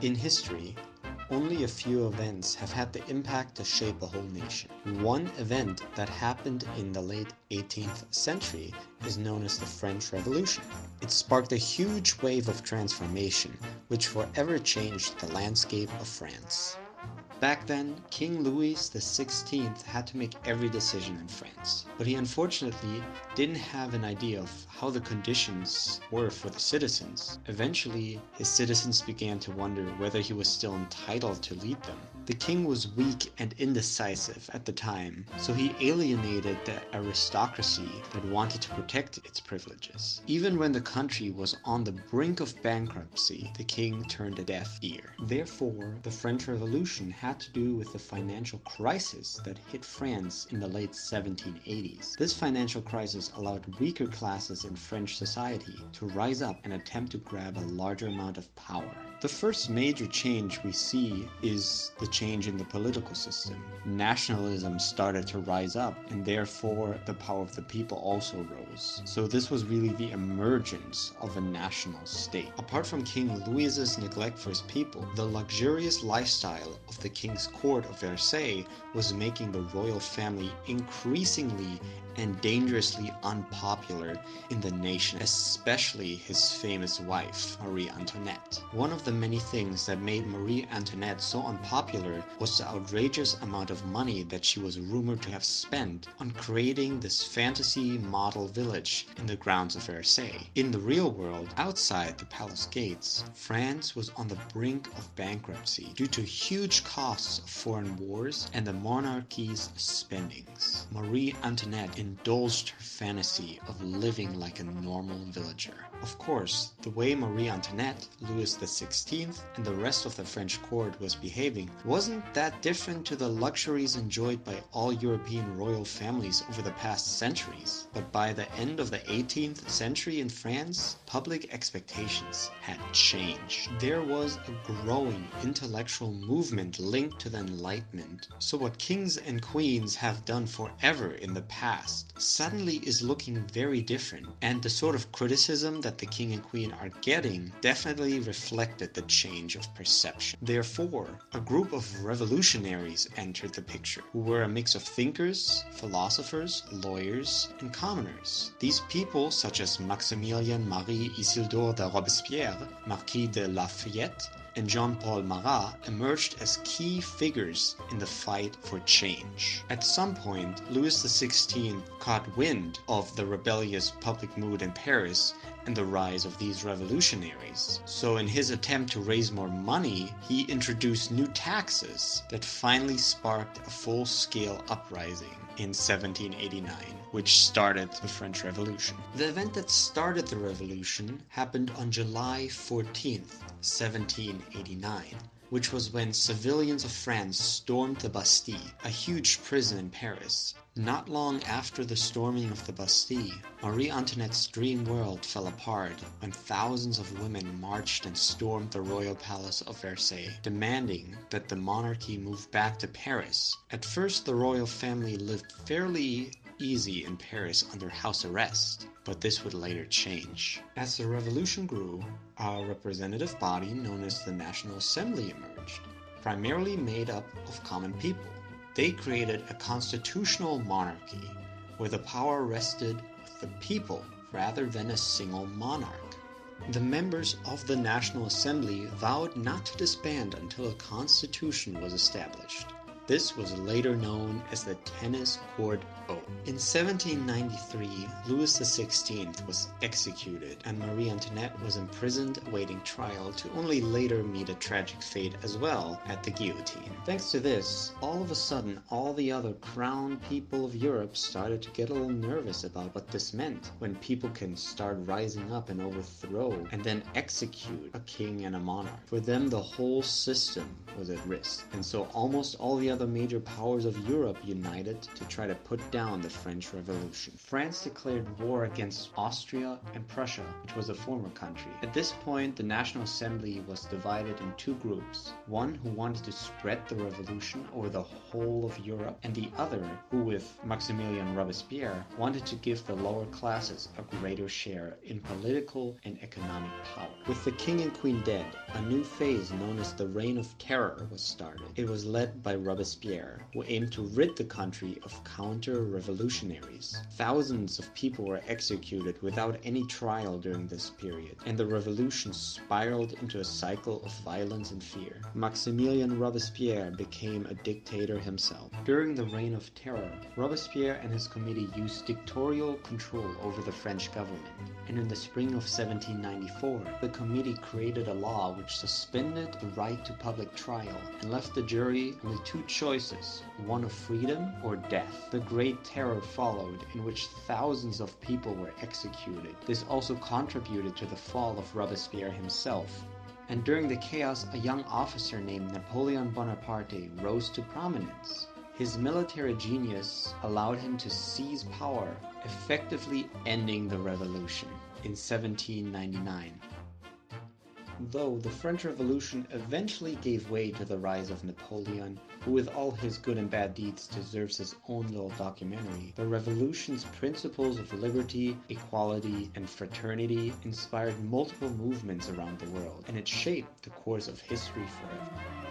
In history, only a few events have had the impact to shape a whole nation. One event that happened in the late 18th century is known as the French Revolution. It sparked a huge wave of transformation, which forever changed the landscape of France. Back then, King Louis XVI had to make every decision in France, but he unfortunately didn't have an idea of how the conditions were for the citizens. Eventually, his citizens began to wonder whether he was still entitled to lead them. The king was weak and indecisive at the time, so he alienated the aristocracy that wanted to protect its privileges. Even when the country was on the brink of bankruptcy, the king turned a deaf ear. Therefore, the French Revolution had to do with the financial crisis that hit France in the late 1780s. This financial crisis allowed weaker classes in French society to rise up and attempt to grab a larger amount of power. The first major change we see is the change in the political system. Nationalism started to rise up, and therefore the power of the people also rose. So this was really the emergence of a national state. Apart from King Louis's neglect for his people, the luxurious lifestyle of the king's court of Versailles was making the royal family increasingly and dangerously unpopular in the nation, especially his famous wife, Marie Antoinette. One of the many things that made Marie Antoinette so unpopular was the outrageous amount of money that she was rumored to have spent on creating this fantasy model village in the grounds of Versailles. In the real world, outside the palace gates, France was on the brink of bankruptcy due to huge costs of foreign wars and the monarchy's spendings. Marie Antoinette indulged her fantasy of living like a normal villager. Of course, the way Marie Antoinette, Louis XVI, and the rest of the French court was behaving wasn't that different to the luxuries enjoyed by all European royal families over the past centuries. But by the end of the 18th century in France, public expectations had changed. There was a growing intellectual movement linked to the Enlightenment. So what kings and queens have done forever in the past suddenly is looking very different, and the sort of criticism that the king and queen are getting definitely reflected the change of perception. Therefore, a group of revolutionaries entered the picture, who were a mix of thinkers, philosophers, lawyers, and commoners. These people, such as Maximilien Marie Isidore de Robespierre, Marquis de Lafayette, and Jean-Paul Marat, emerged as key figures in the fight for change. At some point, Louis XVI caught wind of the rebellious public mood in Paris and the rise of these revolutionaries. So in his attempt to raise more money, he introduced new taxes that finally sparked a full-scale uprising in 1789, which started the French Revolution. The event that started the revolution happened on July 14th, 1789, which was when civilians of France stormed the Bastille, a huge prison in Paris. Not long after the storming of the Bastille, Marie Antoinette's dream world fell apart when thousands of women marched and stormed the royal palace of Versailles, demanding that the monarchy move back to Paris. At first, the royal family lived fairly easy in Paris under house arrest, but this would later change. As the revolution grew, a representative body known as the National Assembly emerged, primarily made up of common people. They created a constitutional monarchy where the power rested with the people rather than a single monarch. The members of the National Assembly vowed not to disband until a constitution was established. This was later known as the Tennis Court Oath. In 1793, Louis XVI was executed and Marie Antoinette was imprisoned awaiting trial to only later meet a tragic fate as well at the guillotine. Thanks to this, all of a sudden all the other crowned people of Europe started to get a little nervous about what this meant, when people can start rising up and overthrow and then execute a king and a monarch. For them, the whole system was at risk, and so almost all the other major powers of Europe united to try to put down the French Revolution. France declared war against Austria and Prussia, which was a former country. At this point, the National Assembly was divided in two groups, one who wanted to spread the revolution over the whole of Europe, and the other who, with Maximilien Robespierre, wanted to give the lower classes a greater share in political and economic power. With the king and queen dead, a new phase known as the Reign of Terror was started. It was led by Robespierre, who aimed to rid the country of counter-revolutionaries. Thousands of people were executed without any trial during this period, and the revolution spiraled into a cycle of violence and fear. Maximilien Robespierre became a dictator himself. During the Reign of Terror, Robespierre and his committee used dictatorial control over the French government, and in the spring of 1794, the committee created a law which suspended the right to public trial and left the jury with two choices, one of freedom or death. The Great Terror followed, in which thousands of people were executed. This also contributed to the fall of Robespierre himself. And during the chaos, a young officer named Napoleon Bonaparte rose to prominence. His military genius allowed him to seize power, effectively ending the revolution in 1799. Though the French Revolution eventually gave way to the rise of Napoleon, who with all his good and bad deeds deserves his own little documentary, the revolution's principles of liberty, equality, and fraternity inspired multiple movements around the world, and it shaped the course of history forever.